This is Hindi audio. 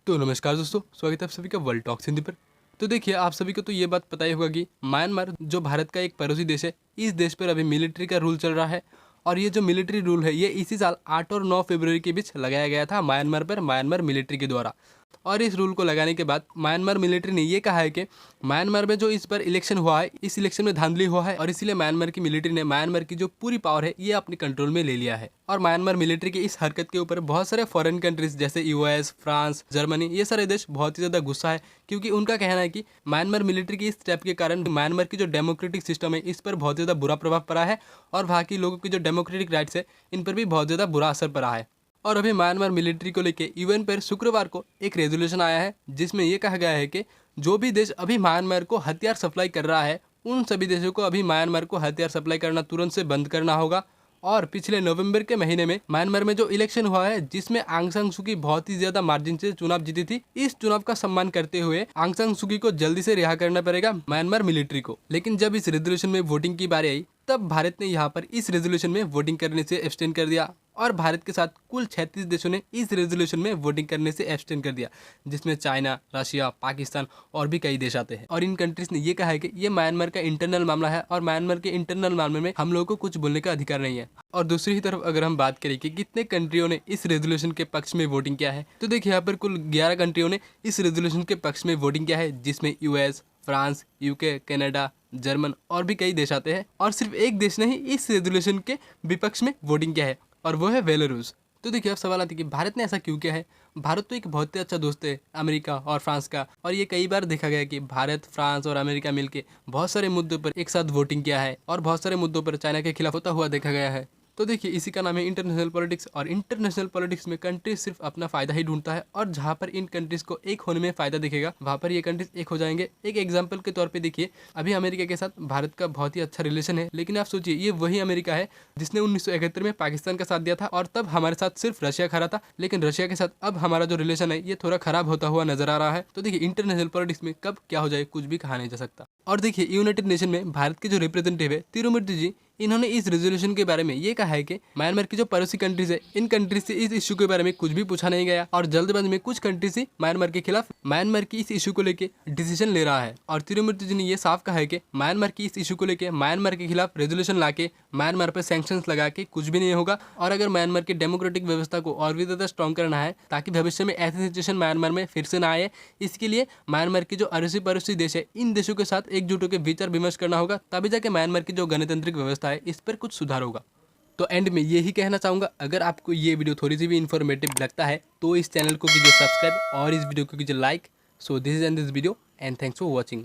तो नमस्कार दोस्तों, स्वागत है आप सभी का वर्ल्ड टॉक्स हिंदी पर। तो देखिए, आप सभी को तो ये बात पता ही होगा कि म्यांमार जो भारत का एक पड़ोसी देश है, इस देश पर अभी मिलिट्री का रूल चल रहा है। और ये जो मिलिट्री रूल है, ये इसी साल 8 और 9 फरवरी के बीच लगाया गया था म्यांमार पर, म्यांमार मिलिट्री के द्वारा। और इस रूल को लगाने के बाद म्यांमार मिलिट्री ने ये कहा है कि म्यांमार में जो इस पर इलेक्शन हुआ है, इस इलेक्शन में धांधली हुआ है, और इसीलिए म्यांमार की मिलिट्री ने म्यांमार की जो पूरी पावर है ये अपने कंट्रोल में ले लिया है। और म्यांमार मिलिट्री की इस हरकत के ऊपर बहुत सारे फॉरेन कंट्रीज जैसे यूएस, फ्रांस, जर्मनी, ये सारे देश बहुत ही ज़्यादा गुस्सा है, क्योंकि उनका कहना है कि म्यांमार मिलिट्री की इस स्टेप के कारण म्यांमार की जो डेमोक्रेटिक सिस्टम है इस पर बहुत ज़्यादा बुरा प्रभाव पड़ा है, और वहाँ के लोगों की जो डेमोक्रेटिक राइट्स है इन पर भी बहुत ज़्यादा बुरा असर पड़ा है। और अभी म्यांमार मिलिट्री को लेकर यूएन पर शुक्रवार को एक रेजोल्यूशन आया है, जिसमें यह कहा गया है कि जो भी देश अभी म्यांमार को हथियार सप्लाई कर रहा है, उन सभी देशों को अभी म्यांमार को हथियार सप्लाई करना तुरंत से बंद करना होगा। और पिछले नवंबर के महीने में म्यांमार में जो इलेक्शन हुआ है, जिसमें आंग सान सू की बहुत ही ज्यादा मार्जिन से चुनाव जीती थी, इस चुनाव का सम्मान करते हुए आंग सान सू की को जल्दी से रिहा करना पड़ेगा म्यांमार मिलिट्री को। लेकिन जब इस रेजोल्यूशन में वोटिंग की बारी आई, तब भारत ने यहाँ पर इस रेजोल्यूशन में वोटिंग करने से एब्सटेन कर दिया, और भारत के साथ कुल 36 देशों ने इस रेजोल्यूशन में वोटिंग करने से एब्सटेन कर दिया, जिसमें चाइना, रशिया, पाकिस्तान और भी कई देश आते हैं। और इन कंट्रीज ने ये कहा है कि ये म्यांमार का इंटरनल मामला है, और म्यांमार के इंटरनल मामले में हम लोगों को कुछ बोलने का अधिकार नहीं है। और दूसरी ही तरफ अगर हम बात करें कि कितने कंट्रियों ने इस रेजोल्यूशन के पक्ष में वोटिंग किया है, तो देखिए यहाँ पर कुल 11 कंट्रियों ने इस रेजोल्यूशन के पक्ष में वोटिंग किया है, जिसमें US, France, UK, Canada, German और भी कई देश आते हैं। और सिर्फ एक देश ने ही इस रेजोल्यूशन के विपक्ष में वोटिंग किया है, और वो है बेलारूस। तो देखिए, अब सवाल आता है कि भारत ने ऐसा क्यों किया है। भारत तो एक बहुत ही अच्छा दोस्त है अमेरिका और फ्रांस का, और ये कई बार देखा गया कि भारत, फ्रांस और अमेरिका मिलकर बहुत सारे मुद्दों पर एक साथ वोटिंग किया है, और बहुत सारे मुद्दों पर चाइना के खिलाफ होता हुआ देखा गया है। तो देखिए, इसी का नाम है इंटरनेशनल पॉलिटिक्स, और इंटरनेशनल पॉलिटिक्स में कंट्रीज सिर्फ अपना फायदा ही ढूंढता है, और जहां पर इन कंट्रीज को एक होने में फायदा दिखेगा, वहां पर ये कंट्रीज एक हो जाएंगे। एक एग्जांपल के तौर पे देखिए, अभी अमेरिका के साथ भारत का बहुत ही अच्छा रिलेशन है, लेकिन आप सोचिए, ये वही अमेरिका है जिसने 1971 में पाकिस्तान का साथ दिया था, और तब हमारे साथ सिर्फ रशिया खड़ा था। लेकिन रशिया के साथ अब हमारा जो रिलेशन है ये थोड़ा खराब होता हुआ नजर आ रहा है। तो देखिए, इंटरनेशनल पॉलिटिक्स में कब क्या हो जाए कुछ भी कहा नहीं जा सकता। और देखिए, यूनाइटेड नेशन में भारत के जो रिप्रेजेंटेटिव है तिरुमूर्ति जी, इन्होंने इस रेजोल्यूशन के बारे में ये कहा है कि म्यांमार की जो पड़ोसी कंट्रीज है, इन कंट्रीज से इस इशू के बारे में कुछ भी पूछा नहीं गया, और जल्दबाजी में कुछ कंट्रीज से म्यांमार के खिलाफ म्यांमार की इस इशू को लेकर डिसीजन ले रहा है। और तिरुमूर्ति जी ने ये साफ कहा है कि म्यांमार की इस इशू को लेकर म्यांमार के खिलाफ रेजोल्यूशन लाके म्यांमार पर सैंक्शंस लगा के कुछ भी नहीं होगा। और अगर म्यांमार की डेमोक्रेटिक व्यवस्था को और भी ज्यादा स्ट्रॉन्ग करना है, ताकि भविष्य में ऐसी सिचुएशन म्यांमार में फिर से ना आए, इसके लिए म्यांमार की जो अड़ोसी पड़ोसी देश है, इन देशों के साथ एकजुट होकर विचार विमर्श करना होगा, तभी जाके म्यांमार की जो गणतांत्रिक व्यवस्था है इस पर कुछ सुधार होगा। तो एंड में यही कहना चाहूँगा, अगर आपको ये वीडियो थोड़ी सी भी इन्फॉर्मेटिव लगता है तो इस चैनल को कीजिए सब्सक्राइब, और इस वीडियो को कीजिए like. So this is and this video, and thanks for watching.